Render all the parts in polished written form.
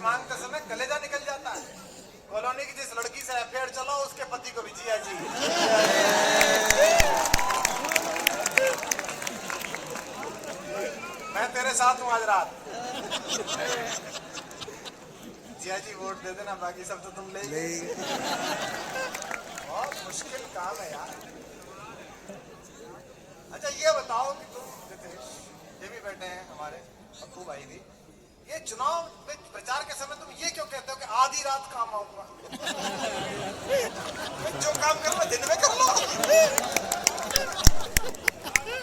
मांगते समय कलेजा निकल जाता है। कॉलोनी की जिस लड़की से अफेयर चलो उसके पति को भी जिया जी। मैं तेरे साथ हूँ आज रात। जिया जी वोट दे देना, बाकी सब तो तुम ले ही। बहुत मुश्किल काम है यार। अच्छा ये बताओ कि तुम रितेश, ये भी बैठे हैं हमारे पप्पू भाई भी, ये चुनाव में प्रचार के समय तुम ये क्यों कहते हो कि आधी रात काम आऊंगा? जो काम करना दिन में कर लो।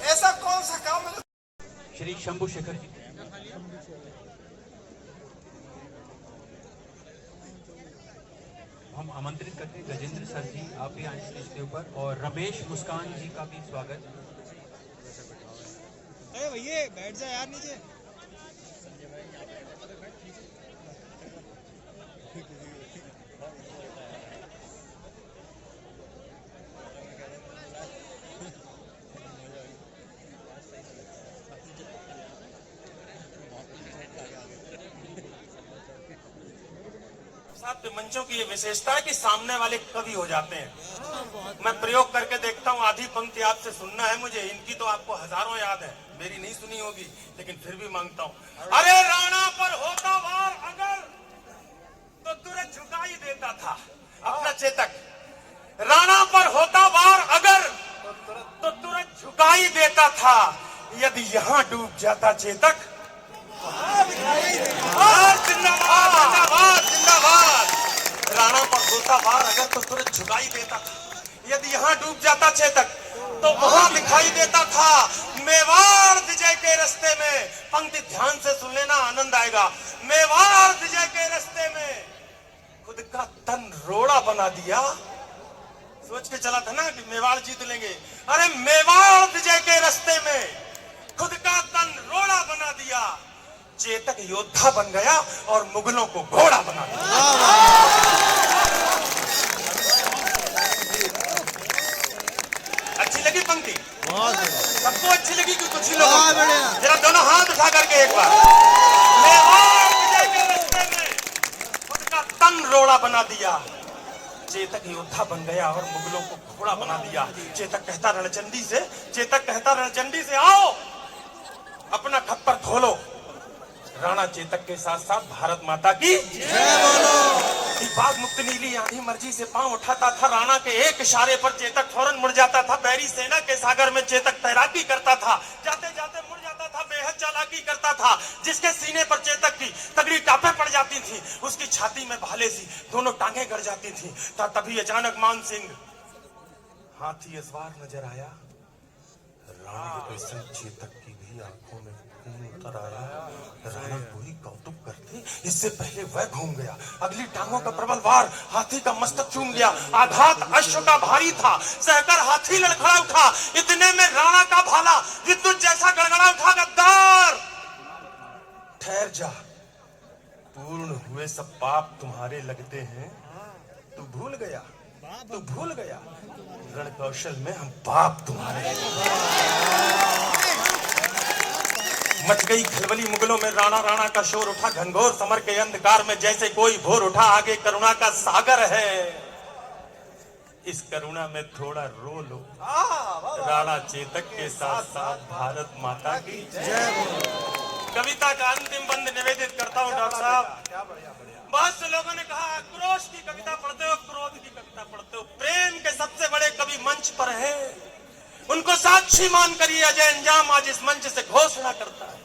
ऐसा कौन सा काम है? श्री शंभू शेखर जी, हम आमंत्रित करते हैं गजेंद्र सर जी, आप भी आए स्टेज के ऊपर, और रमेश मुस्कान जी का भी स्वागत। अरे भैया बैठ जा यार नीचे। मंचों की ये विशेषता है कि सामने वाले कवि हो जाते हैं। मैं प्रयोग करके देखता हूँ, आधी पंक्ति आपसे सुनना है मुझे, इनकी तो आपको हजारों याद है, मेरी नहीं सुनी होगी, लेकिन फिर भी मांगता हूँ। अरे राणा पर होता वार अगर तो तुरंत झुका ही देता था अपना चेतक। राणा पर होता वार अगर तो तुरंत झुका ही देता था, यदि यहाँ डूब जाता चेतक। जिंदाबाद जिंदाबाद जिंदाबाद। राणा पर होता वार अगर तो तुरंत झुकाई देता था, यदि यहाँ डूब जाता चेतक तो वहां दिखाई देता था मेवाड़ विजय के रास्ते में। पंक्ति ध्यान से सुन लेना, आनंद आएगा। मेवाड़ विजय के रास्ते में खुद का तन रोड़ा बना दिया। सोच के चला था ना कि मेवाड़ जीत लेंगे। अरे मेवाड़ विजय के रास्ते में खुद का तन रोड़ा बना दिया, चेतक योद्धा बन गया और मुगलों को घोड़ा बना दिया। अच्छी लगी पंक्ति? सबको अच्छी लगी कि कुछ ही लोगों को? जरा दोनों हाथ उठा करके एक बार। मेवाड़ विजय के रास्ते में खुद का तन रोड़ा बना दिया, चेतक योद्धा बन गया और मुगलों को घोड़ा बना दिया। चेतक कहता रणचंडी से आओ अपना खप्पर खोलो। राणा चेतक के साथ साथ भारत माता की जय बोलो। बाग मुक्त नीली आंधी मर्जी से पांव उठाता था, राणा के एक इशारे पर चेतक फौरन मुड़ जाता था। बैरी सेना के सागर में चेतक तैराकी करता था, जाते जाते मुड़ जाता था, बेहद चालाकी करता था। जिसके सीने पर चेतक की तगड़ी टापे पड़ जाती थी, उसकी छाती में भाले सी दोनों टांगे गड़ जाती थी। तभी अचानक मान सिंह हाथी इस बार नजर आया। राणा चेतक की भी आंखों में उतर आया। राणा कोई कौतुक करते, इससे पहले वह घूम गया। अगली टांगों का प्रबल वार हाथी का मस्तक चूम गया। आघात अश्व का भारी था, सहकर हाथी लड़खड़ा उठा। इतने में राणा का भाला विद्युत जैसा गड़गड़ा उठा। गद्दार ठहर जा, पूर्ण हुए सब पाप तुम्हारे लगते हैं। तू भूल गया रण कौशल में हम पाप तुम्हारे। मच गई खलबली मुगलों में, राणा का शोर उठा। घनघोर समर के अंधकार में जैसे कोई भोर उठा। आगे करुणा का सागर है, इस करुणा में थोड़ा रो लो। राणा चेतक के साथ साथ भारत माता की जय बोलो। कविता का अंतिम बंद निवेदित करता हूँ डॉक्टर साहब। बहुत से लोगों ने कहा आक्रोश की कविता पढ़ते हो, क्रोध की कविता पढ़ते हो। प्रेम के सबसे बड़े कवि मंच पर है, उनको साक्षी मानकर ये अजय अंजाम आज इस मंच से घोषणा करता है।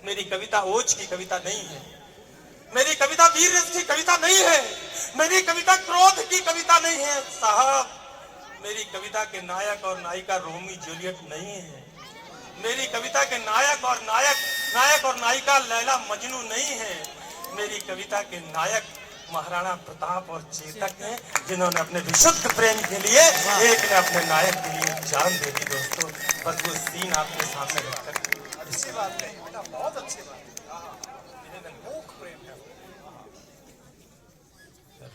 मेरी कविता ओज की कविता नहीं है, मेरी कविता वीर रस की कविता नहीं है, मेरी कविता क्रोध की कविता नहीं है साहब। मेरी कविता के नायक और नायिका रोमी जूलियट नहीं है। मेरी कविता के नायक और नायिका लैला मजनू नहीं है। मेरी कविता के नायक महाराणा प्रताप और चेतक हैं, जिन्होंने अपने विशुद्ध प्रेम के लिए एक ने अपने नायक के लिए जान दे दी। दोस्तों बस वो सीन आपके सामने रखकर अच्छी बात कही बेटा, बहुत अच्छी बात। मूक प्रेम है।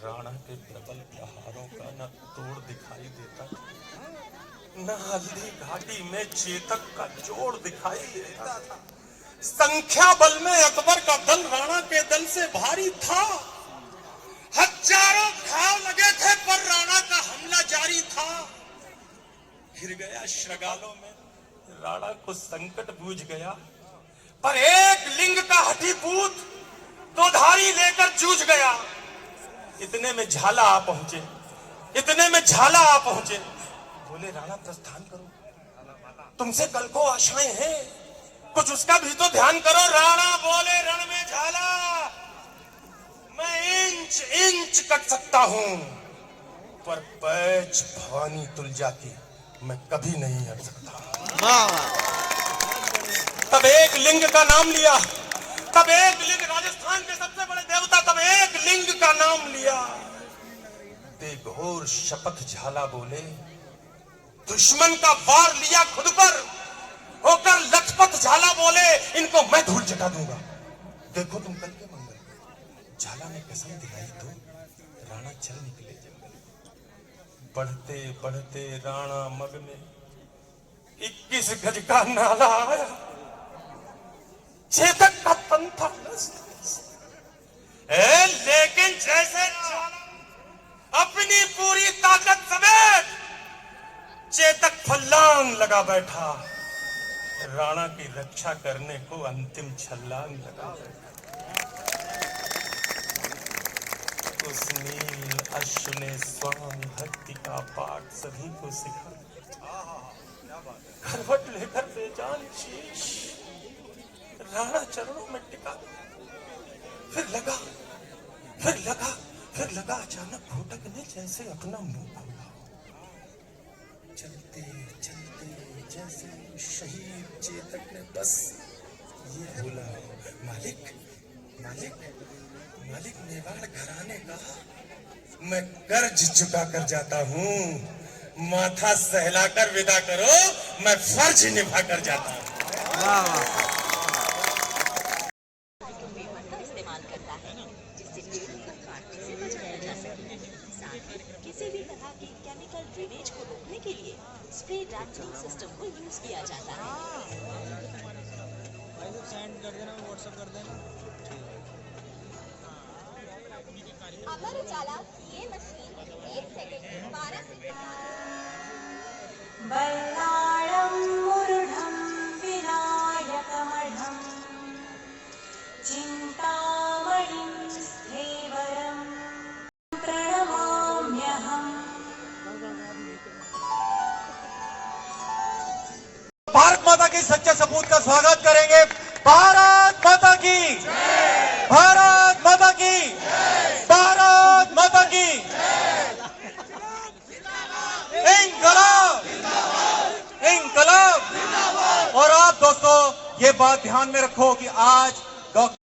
राणा के प्रबल प्रहारों का न तोड़ दिखाई देता, न हल्दी घाटी में चेतक का जोड़ दिखाई देता था। संख्या बल में अकबर का दल राणा के दल से भारी शगालों में राणा को संकट बूझ गया, पर एक लिंग का हठीपूत दो धारी लेकर जूझ गया। इतने में झाला आ पहुंचे, इतने में झाला आ पहुंचे। बोले राणा प्रस्थान करो, तुमसे कल को आशाएं हैं, कुछ उसका भी तो ध्यान करो। राणा बोले रण में झाला, मैं इंच इंच कट सकता हूं, पर पैच भवानी तुलजा की मैं कभी नहीं हट सकता। तब एक लिंग का नाम लिया, तब एक लिंग, राजस्थान के सबसे बड़े देवता, तब एक लिंग का नाम लिया। बेघोर शपथ झाला बोले, दुश्मन का वार लिया खुद पर, होकर लखपत झाला बोले, इनको मैं धूल चटा दूंगा। देखो तुम कल के मंगल। झाला ने कसम दिलाई तो राणा चल निकले जंगल। बढ़ते बढ़ते राणा मग में 21 गज का नाला आया, चेतक का तन था लेकिन जैसे अपनी पूरी ताकत समेत चेतक फल्लांग लगा बैठा, राणा की रक्षा करने को अंतिम छलांग लगा बैठा। उस नील अश्व ने स्वामी भक्ति का पाठ सभी को सिखा। करवट लेकर बेजान शीश राणा चरणों में टिका। फिर लगा अचानक भोटकने जैसे अपना मुंह खोला। चलते चलते जैसे शहीद चेतक ने बस ये बोला, मालिक मालिक मालिक, मेवाड़ घराने का मैं कर्ज चुका कर जाता हूँ, माथा सहलाकर विदा करो, मैं फर्ज निभा कर जाता हूँ। इस्तेमाल करता है जिससे पेड़ों को काटने से बचाया जा सके। साथ ही किसी भी तरह की केमिकल ड्रेनेज को रोकने के लिए स्प्रे ड्रैगनिंग सिस्टम को यूज किया जाता है। सेंड कर देना, व्हाट्सएप कर देना। अमर उजाला ये मशीन 1 सेकंड 12 सेकंड। बल्लाळं मुरुढं विनायकमढं चिन्तामणिं स्थेवरं प्रणमाम्यहम्। भारत माता के सच्चे सपूत का स्वागत करेंगे। भारत माता की, भारत माता की, भारत माता की। इंकलाब, इंकलाब। और आप दोस्तों ये बात ध्यान में रखो कि आज डॉक्टर